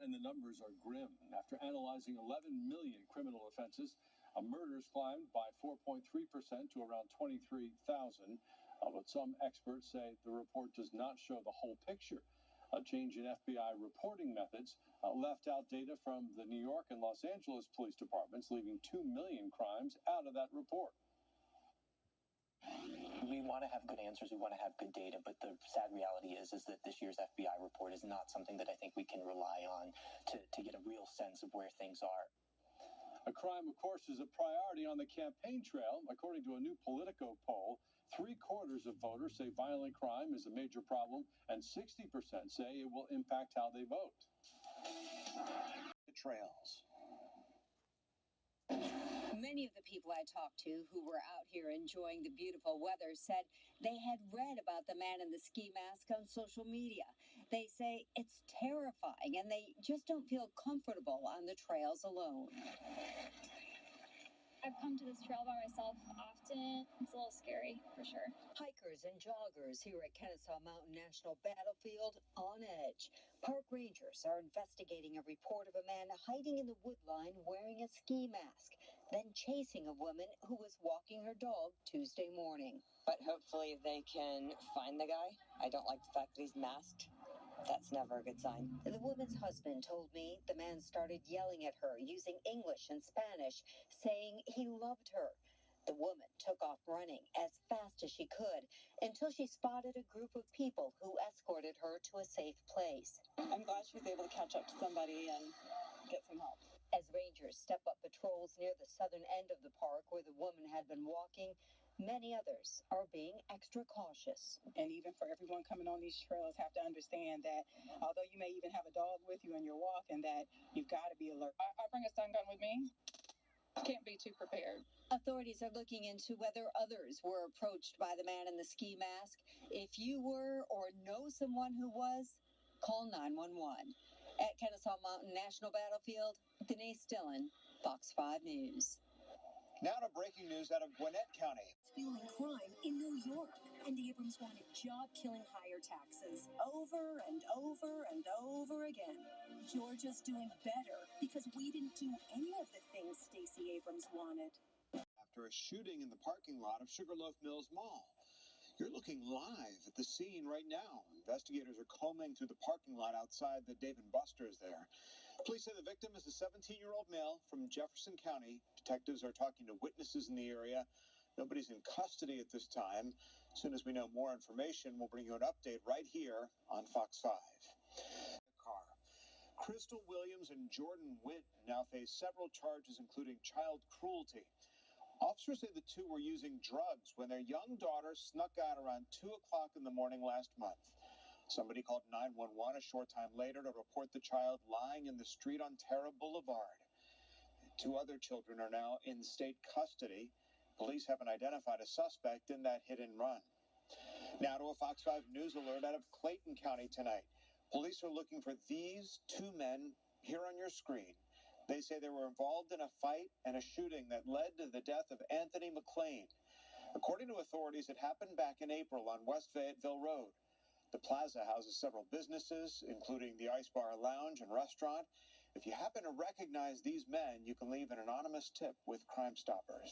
and the numbers are grim. After analyzing 11 million criminal offenses, murders climbed by 4.3% to around 23,000. But some experts say the report does not show the whole picture. A change in FBI reporting methods left out data from the New York and Los Angeles police departments, leaving 2 million crimes out of that report. We want to have good answers, we want to have good data, but the sad reality is that this year's FBI report is not something that I think we can rely on to get a real sense of where things are. A crime, of course, is a priority on the campaign trail. According to a new Politico poll, 3/4 of voters say violent crime is a major problem, and 60% say it will impact how they vote. The trails. Many of the people I talked to who were out here enjoying the beautiful weather said they had read about the man in the ski mask on social media. They say it's terrifying and they just don't feel comfortable on the trails alone. I've come to this trail by myself often. It's a little scary, for sure. Hikers and joggers here at Kennesaw Mountain National Battlefield on edge. Park rangers are investigating a report of a man hiding in the woodline wearing a ski mask, then chasing a woman who was walking her dog Tuesday morning. But hopefully they can find the guy. I don't like the fact that he's masked. That's never a good sign. The woman's husband told me the man started yelling at her using English and Spanish, saying he loved her. The woman took off running as fast as she could until she spotted a group of people who escorted her to a safe place. I'm glad she was able to catch up to somebody and get some help. As rangers step up patrols near the southern end of the park where the woman had been walking, many others are being extra cautious. And even for everyone coming on these trails have to understand that although you may even have a dog with you in your walk, and that you've got to be alert. I bring a stun gun with me. Can't be too prepared. Authorities are looking into whether others were approached by the man in the ski mask. If you were or know someone who was, call 911. At Kennesaw Mountain National Battlefield, Denise Dillon, Fox 5 News. Now to breaking news out of Gwinnett County. Fueling crime in New York. Andy Abrams wanted job-killing higher taxes over and over and over again. Georgia's doing better because we didn't do any of the things Stacey Abrams wanted. After a shooting in the parking lot of Sugarloaf Mills Mall. You're looking live at the scene right now. Investigators are combing through the parking lot outside the Dave & Buster's there. Police say the victim is a 17-year-old male from Jefferson County. Detectives are talking to witnesses in the area. Nobody's in custody at this time. As soon as we know more information, we'll bring you an update right here on Fox 5. Crystal Williams and Jordan Witt now face several charges, including child cruelty. Officers say the two were using drugs when their young daughter snuck out around 2 o'clock in the morning last month. Somebody called 911 a short time later to report the child lying in the street on Terra Boulevard. 2 other children are now in state custody. Police haven't identified a suspect in that hit and run. Now to a Fox 5 News alert out of Clayton County tonight. Police are looking for these 2 men here on your screen. They say they were involved in a fight and a shooting that led to the death of Anthony McLean. According to authorities, it happened back in April on West Fayetteville Road. The plaza houses several businesses, including the Ice Bar Lounge and restaurant. If you happen to recognize these men, you can leave an anonymous tip with Crime Stoppers.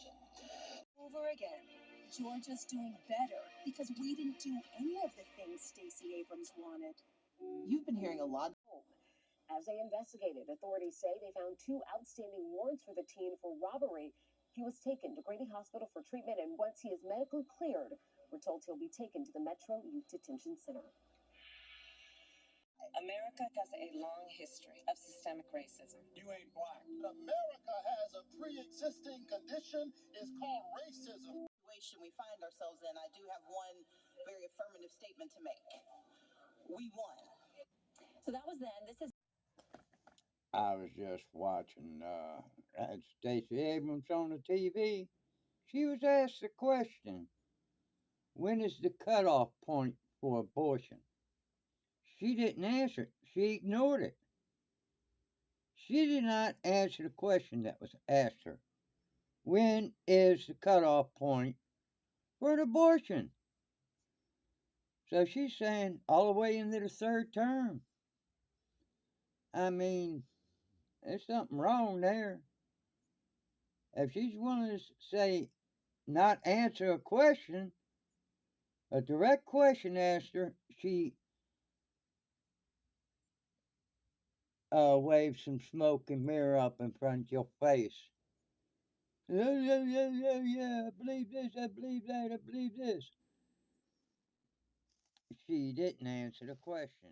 Over again. Georgia's doing better because we didn't do any of the things Stacey Abrams wanted. You've been hearing a lot. As they investigated, authorities say they found 2 outstanding warrants for the teen for robbery. He was taken to Grady Hospital for treatment, and once he is medically cleared, we're told he'll be taken to the Metro Youth Detention Center. America has a long history of systemic racism. You ain't black. America has a pre-existing condition. It's called racism. We find ourselves in, I do have one very affirmative statement to make. We won. So that was then. This is. I was just watching Stacey Abrams on the TV. She was asked the question, when is the cutoff point for abortion? She didn't answer it. She ignored it. She did not answer the question that was asked her. When is the cutoff point for an abortion? So she's saying all the way into the 3rd term. I mean, there's something wrong there. If she's willing to say, not answer a question, a direct question asked her, she waves some smoke and mirror up in front of your face. Yeah, I believe this, I believe that, I believe this. She didn't answer the question.